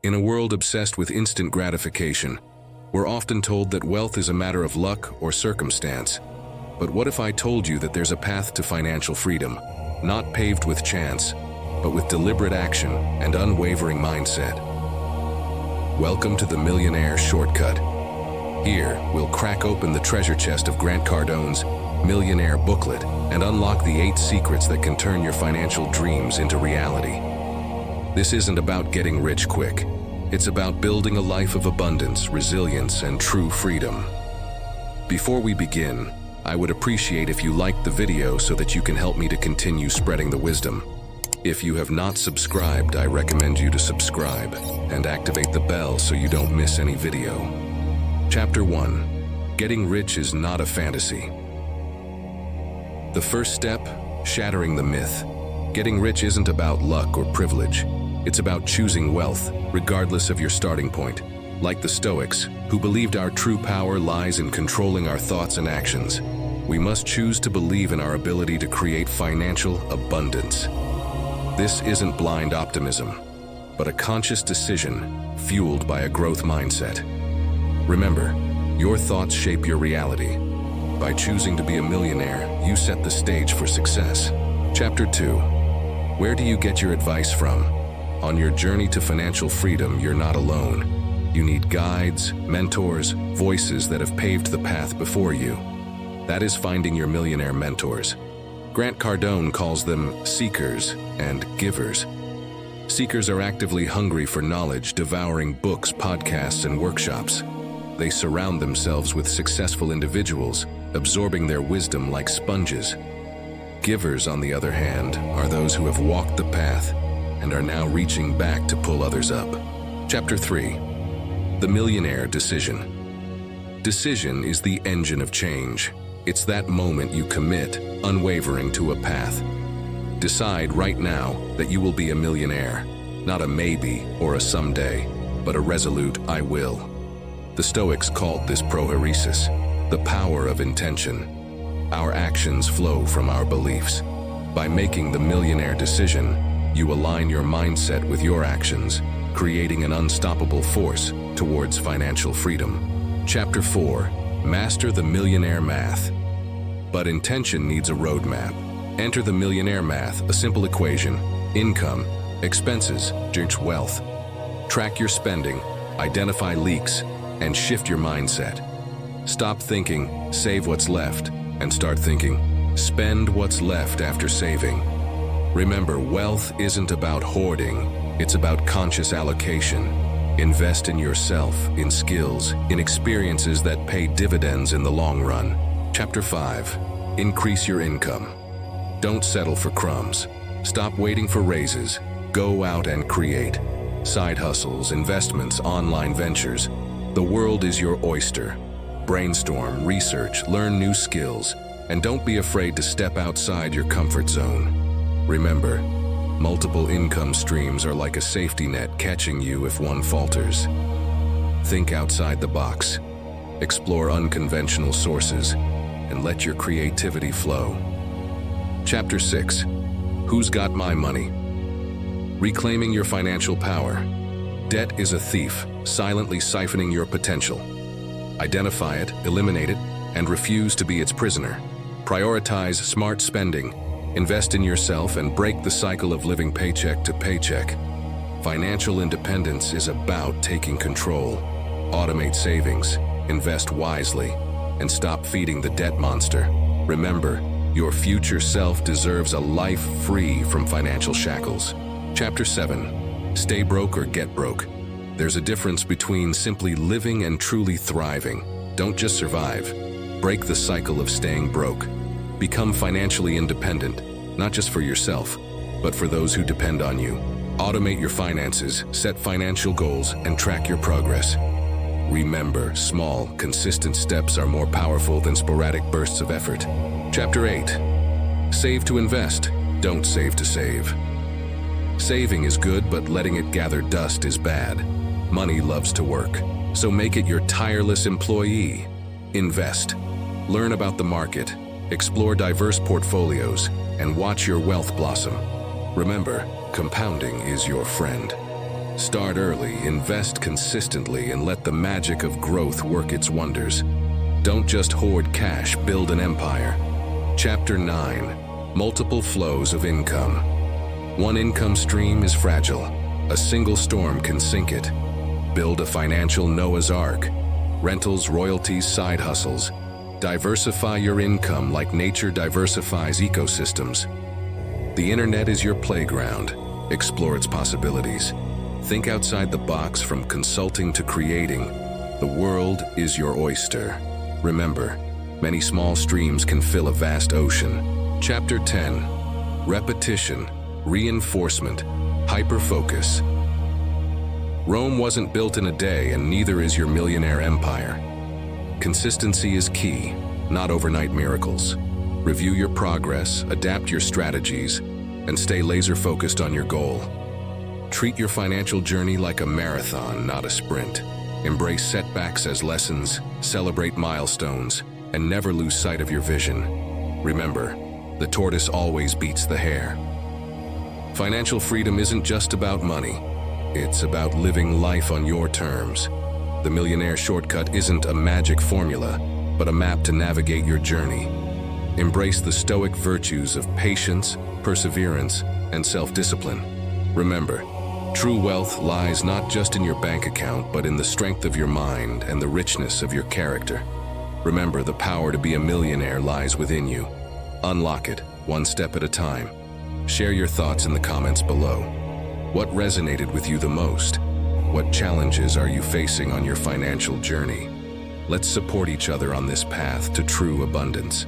In a world obsessed with instant gratification, we're often told that wealth is a matter of luck or circumstance. But what if I told you that there's a path to financial freedom, not paved with chance, but with deliberate action and unwavering mindset? Welcome to the Millionaire Shortcut. Here, we'll crack open the treasure chest of Grant Cardone's Millionaire booklet and unlock the 8 secrets that can turn your financial dreams into reality. This isn't about getting rich quick. It's about building a life of abundance, resilience, and true freedom. Before we begin, I would appreciate if you liked the video so that you can help me to continue spreading the wisdom. If you have not subscribed, I recommend you to subscribe and activate the bell so you don't miss any video. Chapter 1. Getting rich is not a fantasy. The first step, shattering the myth. Getting rich isn't about luck or privilege. It's about choosing wealth, regardless of your starting point. Like the Stoics, who believed our true power lies in controlling our thoughts and actions, we must choose to believe in our ability to create financial abundance. This isn't blind optimism, but a conscious decision fueled by a growth mindset. Remember, your thoughts shape your reality. By choosing to be a millionaire, you set the stage for success. Chapter 2. Where do you get your advice from? On your journey to financial freedom, you're not alone. You need guides, mentors, voices that have paved the path before you. That is finding your millionaire mentors. Grant Cardone calls them seekers and givers. Seekers are actively hungry for knowledge, devouring books, podcasts, and workshops. They surround themselves with successful individuals, absorbing their wisdom like sponges. Givers, on the other hand, are those who have walked the path and are now reaching back to pull others up. Chapter 3. The Millionaire Decision. Decision is the engine of change. It's that moment you commit, unwavering, to a path. Decide right now that you will be a millionaire, not a maybe or a someday, but a resolute I will. The Stoics called this prohairesis, the power of intention. Our actions flow from our beliefs. By making the millionaire decision, you align your mindset with your actions, creating an unstoppable force towards financial freedom. Chapter 4. Master the Millionaire Math. But intention needs a roadmap. Enter the Millionaire Math, a simple equation: income, expenses, wealth. Track your spending, identify leaks, and shift your mindset. Stop thinking, save what's left, and start thinking, spend what's left after saving. Remember, wealth isn't about hoarding, it's about conscious allocation. Invest in yourself, in skills, in experiences that pay dividends in the long run. Chapter 5. Increase your income. Don't settle for crumbs. Stop waiting for raises. Go out and create. Side hustles, investments, online ventures. The world is your oyster. Brainstorm, research, learn new skills, and don't be afraid to step outside your comfort zone. Remember, multiple income streams are like a safety net catching you if one falters. Think outside the box. Explore unconventional sources, and let your creativity flow. Chapter 6. Who's Got My Money? Reclaiming your financial power. Debt is a thief, silently siphoning your potential. Identify it, eliminate it, and refuse to be its prisoner. Prioritize smart spending. Invest in yourself and break the cycle of living paycheck to paycheck. Financial independence is about taking control. Automate savings, invest wisely, and stop feeding the debt monster. Remember, your future self deserves a life free from financial shackles. Chapter 7. Stay broke or get broke. There's a difference between simply living and truly thriving. Don't just survive. Break the cycle of staying broke. Become financially independent, not just for yourself, but for those who depend on you. Automate your finances, set financial goals, and track your progress. Remember, small, consistent steps are more powerful than sporadic bursts of effort. Chapter 8. Save to invest. Don't save to save. Saving is good, but letting it gather dust is bad. Money loves to work, so make it your tireless employee. Invest. Learn about the market, explore diverse portfolios, and watch your wealth blossom. Remember, compounding is your friend. Start early, invest consistently, and let the magic of growth work its wonders. Don't just hoard cash, build an empire. Chapter 9. Multiple flows of income. One income stream is fragile. A single storm can sink it. Build a financial Noah's Ark. Rentals, royalties, side hustles. Diversify your income like nature diversifies ecosystems. The internet is your playground. Explore its possibilities. Think outside the box, from consulting to creating. The world is your oyster. Remember, many small streams can fill a vast ocean. Chapter 10. Repetition, reinforcement, hyperfocus. Rome wasn't built in a day, and neither is your millionaire empire. Consistency is key, not overnight miracles. Review your progress, adapt your strategies, and stay laser-focused on your goal. Treat your financial journey like a marathon, not a sprint. Embrace setbacks as lessons, celebrate milestones, and never lose sight of your vision. Remember, the tortoise always beats the hare. Financial freedom isn't just about money. It's about living life on your terms. The Millionaire Shortcut isn't a magic formula, but a map to navigate your journey. Embrace the stoic virtues of patience, perseverance, and self-discipline. Remember, true wealth lies not just in your bank account, but in the strength of your mind and the richness of your character. Remember, the power to be a millionaire lies within you. Unlock it, one step at a time. Share your thoughts in the comments below. What resonated with you the most? What challenges are you facing on your financial journey? Let's support each other on this path to true abundance.